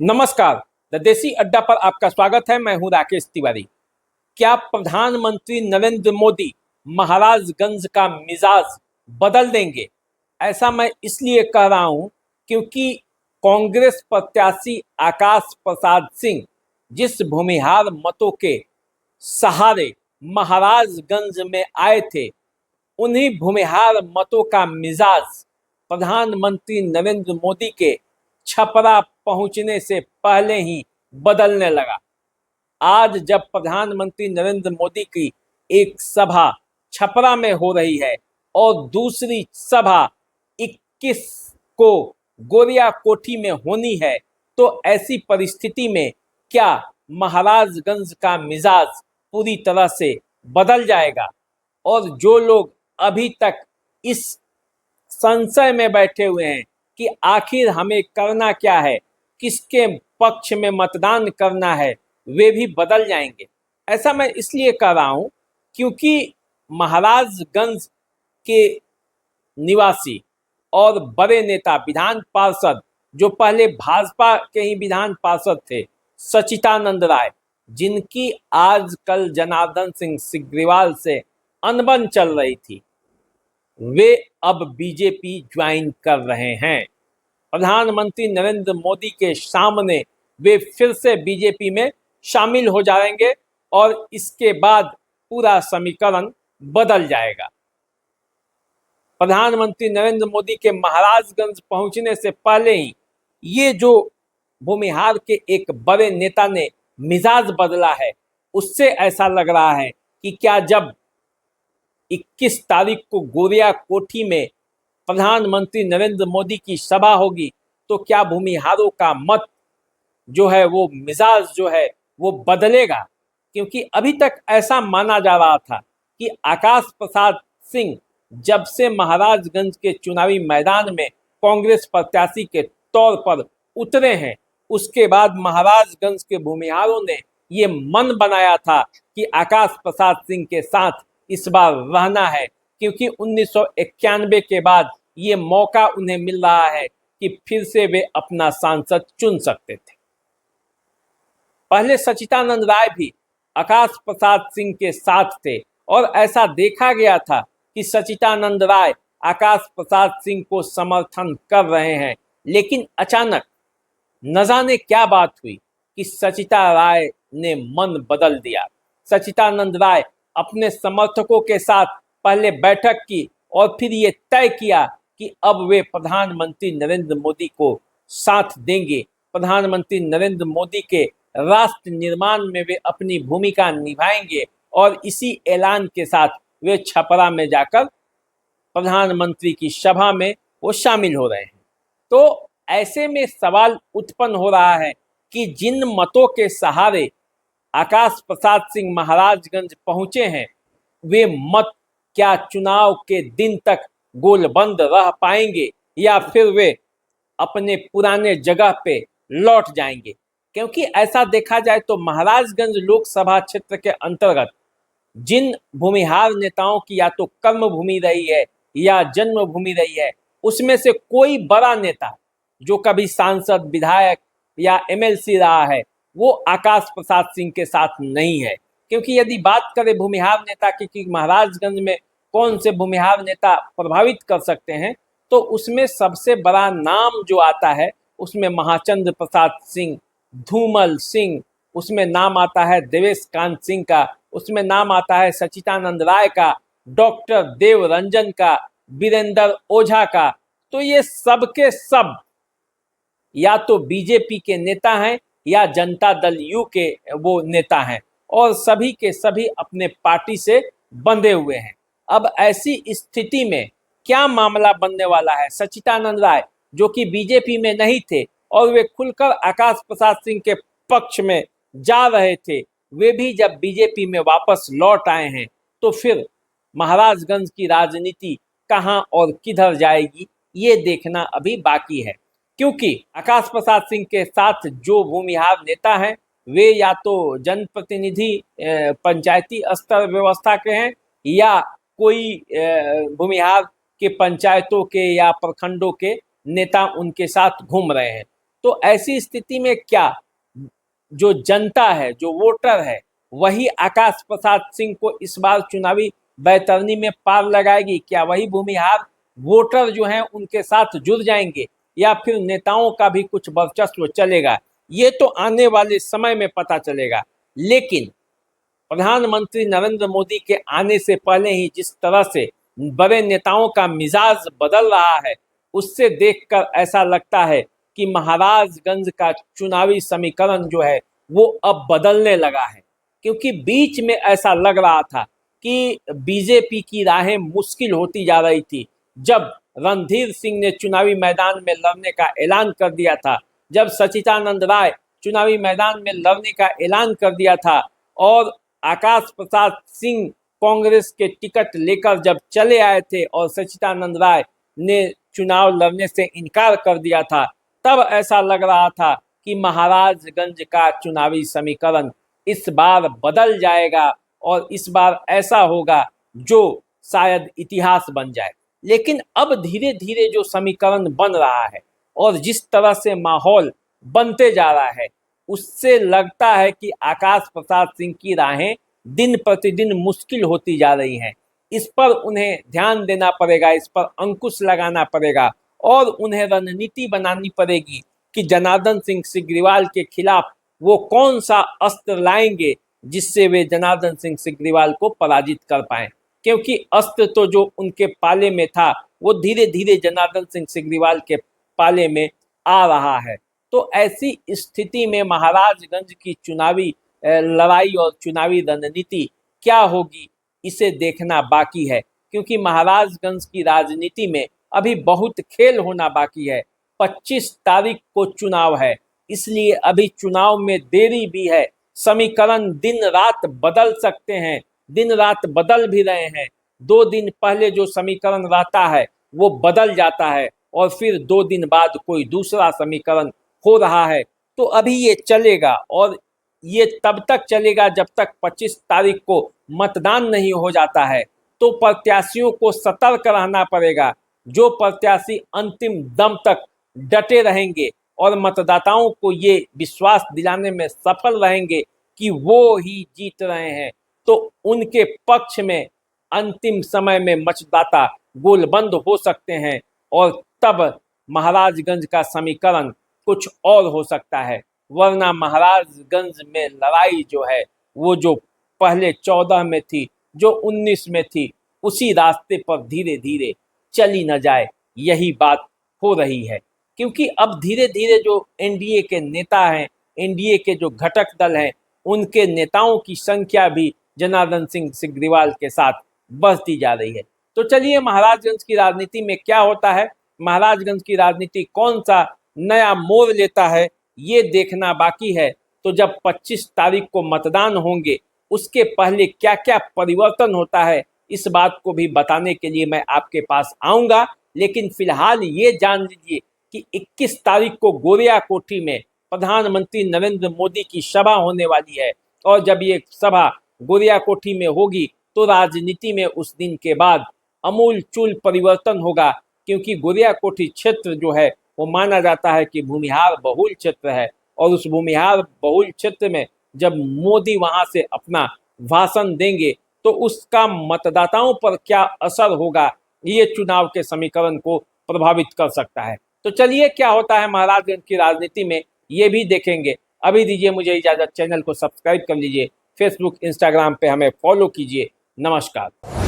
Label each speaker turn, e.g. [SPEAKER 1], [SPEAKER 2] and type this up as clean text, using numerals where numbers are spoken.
[SPEAKER 1] नमस्कार। द देसी अड्डा पर आपका स्वागत है। मैं हूं राकेश तिवारी। क्या प्रधानमंत्री नरेंद्र मोदी महाराजगंज का मिजाज बदल देंगे? ऐसा मैं इसलिए कह रहा हूं क्योंकि कांग्रेस प्रत्याशी आकाश प्रसाद सिंह जिस भूमिहार मतों के सहारे महाराजगंज में आए थे, उन्हीं भूमिहार मतों का मिजाज प्रधानमंत्री नरेंद्र मोदी के छपरा पहुंचने से पहले ही बदलने लगा। आज जब प्रधानमंत्री नरेंद्र मोदी की एक सभा छपरा में हो रही है और दूसरी सभा 21 को गोरिया कोठी में होनी है, तो ऐसी परिस्थिति में क्या महाराजगंज का मिजाज पूरी तरह से बदल जाएगा? और जो लोग अभी तक इस संशय में बैठे हुए हैं कि आखिर हमें करना क्या है, किसके पक्ष में मतदान करना है, वे भी बदल जाएंगे। ऐसा मैं इसलिए कह रहा हूं क्योंकि महाराजगंज के निवासी और बड़े नेता विधान पार्षद जो पहले भाजपा के ही विधान पार्षद थे, सचिदानंद राय, जिनकी आजकल जनार्दन सिंह सिग्रीवाल से अनबन चल रही थी, वे अब बीजेपी ज्वाइन कर रहे हैं। प्रधानमंत्री नरेंद्र मोदी के सामने वे फिर से बीजेपी में शामिल हो जाएंगे और इसके बाद पूरा समीकरण बदल जाएगा। प्रधानमंत्री नरेंद्र मोदी के महाराजगंज पहुंचने से पहले ही ये जो भूमिहार के एक बड़े नेता ने मिजाज बदला है, उससे ऐसा लग रहा है कि क्या जब 21 तारीख को गोरिया कोठी में प्रधानमंत्री नरेंद्र मोदी की सभा होगी, तो क्या भूमिहारों का मत जो है, वो मिजाज जो है वो बदलेगा? क्योंकि अभी तक ऐसा माना जा रहा था कि आकाश प्रसाद सिंह जब से महाराजगंज के चुनावी मैदान में कांग्रेस प्रत्याशी के तौर पर उतरे हैं, उसके बाद महाराजगंज के भूमिहारों ने ये मन बनाया था कि आकाश प्रसाद सिंह के साथ इस बार रहना है, क्योंकि 1991 के बाद ये मौका उन्हें मिल रहा है कि फिर से वे अपना सांसद चुन सकते थे। पहले सचिदानंद राय भी आकाश प्रसाद सिंह के साथ थे और ऐसा देखा गया था कि सचिदानंद राय आकाश प्रसाद सिंह को समर्थन कर रहे हैं, लेकिन अचानक न जाने क्या बात हुई कि सचिता राय ने मन बदल दिया। सचिदानंद राय अपने समर्थकों के साथ पहले बैठक की और फिर ये तय किया कि अब वे प्रधानमंत्री नरेंद्र मोदी को साथ देंगे। प्रधानमंत्री नरेंद्र मोदी के राष्ट्र निर्माण में वे अपनी भूमिका निभाएंगे और इसी ऐलान के साथ वे छपरा में जाकर प्रधानमंत्री की सभा में वो शामिल हो रहे हैं। तो ऐसे में सवाल उत्पन्न हो रहा है कि जिन मतों के सहारे आकाश प्रसाद सिंह महाराजगंज पहुंचे हैं, वे मत क्या चुनाव के दिन तक गोलबंद रह पाएंगे या फिर वे अपने पुराने जगह पे लौट जाएंगे? क्योंकि ऐसा देखा जाए तो महाराजगंज लोकसभा क्षेत्र के अंतर्गत जिन भूमिहार नेताओं की या तो कर्म भूमि रही है या जन्मभूमि रही है, उसमें से कोई बड़ा नेता जो कभी सांसद, विधायक या एमएलसी रहा है, वो आकाश प्रसाद सिंह के साथ नहीं है। क्योंकि यदि बात करें भूमिहार नेता की कि महाराजगंज में कौन से भूमिहार नेता प्रभावित कर सकते हैं, तो उसमें सबसे बड़ा नाम जो आता है, उसमें महाचंद्र प्रसाद सिंह, धूमल सिंह, उसमें नाम आता है देवेश कांत सिंह का, उसमें नाम आता है सचिदानंद राय का, डॉक्टर देव रंजन का, वीरेंद्र ओझा का। तो ये सब के सब या तो बीजेपी के नेता हैं या जनता दल यू के वो नेता हैं और सभी के सभी अपने पार्टी से बंधे हुए हैं। अब ऐसी स्थिति में क्या मामला बनने वाला है? सचिदानंद राय जो कि बीजेपी में नहीं थे और वे खुलकर आकाश प्रसाद सिंह के पक्ष में जा रहे थे, वे भी जब बीजेपी में वापस लौट आए हैं, तो फिर महाराजगंज की राजनीति कहां और किधर जाएगी, ये देखना अभी बाकी है। क्योंकि आकाश प्रसाद सिंह के साथ जो भूमिहार नेता हैं, वे या तो जनप्रतिनिधि पंचायती स्तर व्यवस्था के हैं या कोई भूमिहार के पंचायतों के या प्रखंडों के नेता उनके साथ घूम रहे हैं। तो ऐसी स्थिति में क्या जो जनता है, जो वोटर है, वही आकाश प्रसाद सिंह को इस बार चुनावी बैतरनी में पार लगाएगी? क्या वही भूमिहार वोटर जो हैं उनके साथ जुड़ जाएंगे, या फिर नेताओं का भी कुछ वर्चस्व चलेगा? ये तो आने वाले समय में पता चलेगा। लेकिन प्रधानमंत्री नरेंद्र मोदी के आने से पहले ही जिस तरह से बड़े नेताओं का मिजाज बदल रहा है, उससे देखकर ऐसा लगता है कि महाराजगंज का चुनावी समीकरण जो है वो अब बदलने लगा है। क्योंकि बीच में ऐसा लग रहा था कि बीजेपी की राहें मुश्किल होती जा रही थी, जब रणधीर सिंह ने चुनावी मैदान में लड़ने का ऐलान कर दिया था, जब सच्चिदानंद राय चुनावी मैदान में लड़ने का ऐलान कर दिया था, और आकाश प्रसाद सिंह कांग्रेस के टिकट लेकर जब चले आए थे और सच्चिदानंद राय ने चुनाव लड़ने से इनकार कर दिया था, तब ऐसा लग रहा था कि महाराजगंज का चुनावी समीकरण इस बार बदल जाएगा और इस बार ऐसा होगा जो शायद इतिहास बन जाए। लेकिन अब धीरे धीरे जो समीकरण बन रहा है और जिस तरह से माहौल बनते जा रहा है, उससे लगता है कि आकाश प्रसाद सिंह की राहें दिन प्रतिदिन मुश्किल होती जा रही हैं। इस पर उन्हें ध्यान देना पड़ेगा, इस पर अंकुश लगाना पड़ेगा और उन्हें रणनीति बनानी पड़ेगी कि जनार्दन सिंह सिग्रीवाल के खिलाफ वो कौन सा अस्त्र लाएंगे जिससे वे जनार्दन सिंह सिग्रीवाल को पराजित कर पाएं। क्योंकि अस्त्र तो जो उनके पाले में था वो धीरे धीरे जनार्दन सिंह सिग्रीवाल के पाले में आ रहा है। तो ऐसी स्थिति में महाराजगंज की चुनावी लड़ाई और चुनावी रणनीति क्या होगी, इसे देखना बाकी है। क्योंकि महाराजगंज की राजनीति में अभी बहुत खेल होना बाकी है। 25 तारीख को चुनाव है, इसलिए अभी चुनाव में देरी भी है। समीकरण दिन रात बदल सकते हैं, दिन रात बदल भी रहे हैं। 2 दिन पहले जो समीकरण रहता है वो बदल जाता है और फिर 2 दिन बाद कोई दूसरा समीकरण हो रहा है। तो अभी ये चलेगा और ये तब तक चलेगा जब तक 25 तारीख को मतदान नहीं हो जाता है। तो प्रत्याशियों को सतर्क रहना पड़ेगा। जो प्रत्याशी अंतिम दम तक डटे रहेंगे और मतदाताओं को ये विश्वास दिलाने में सफल रहेंगे कि वो ही जीत रहे हैं, तो उनके पक्ष में अंतिम समय में मतदाता गोलबंद हो सकते हैं और तब महाराजगंज का समीकरण कुछ और हो सकता है। वरना महाराजगंज में लड़ाई जो है वो जो पहले 14 में थी, जो 19 में थी, उसी रास्ते पर धीरे धीरे चली न जाए, यही बात हो रही है। क्योंकि अब धीरे धीरे जो एनडीए के नेता हैं, एनडीए के जो घटक दल हैं, उनके नेताओं की संख्या भी जनार्दन सिंह सिग्रीवाल के साथ बढ़ती जा रही है। तो चलिए महाराजगंज की राजनीति में क्या होता है, महाराजगंज की राजनीति कौन सा नया मोड़ लेता है, ये देखना बाकी है। तो जब 25 तारीख को मतदान होंगे, उसके पहले क्या क्या परिवर्तन होता है, इस बात को भी बताने के लिए मैं आपके पास आऊँगा। लेकिन फिलहाल ये जान लीजिए कि 21 तारीख को गोरिया कोठी में प्रधानमंत्री नरेंद्र मोदी की सभा होने वाली है और जब ये सभा गोरिया कोठी में होगी तो राजनीति में उस दिन के बाद अमूलचूल परिवर्तन होगा। क्योंकि गोरिया कोठी क्षेत्र जो है वो माना जाता है कि भूमिहार बहुल क्षेत्र है और उस भूमिहार बहुल क्षेत्र में जब मोदी वहां से अपना भाषण देंगे तो उसका मतदाताओं पर क्या असर होगा, ये चुनाव के समीकरण को प्रभावित कर सकता है। तो चलिए क्या होता है महाराजगंज की राजनीति में, ये भी देखेंगे। अभी दीजिए मुझे इजाजत, चैनल को सब्सक्राइब कर लीजिए, फेसबुक इंस्टाग्राम पे हमें फॉलो कीजिए। नमस्कार।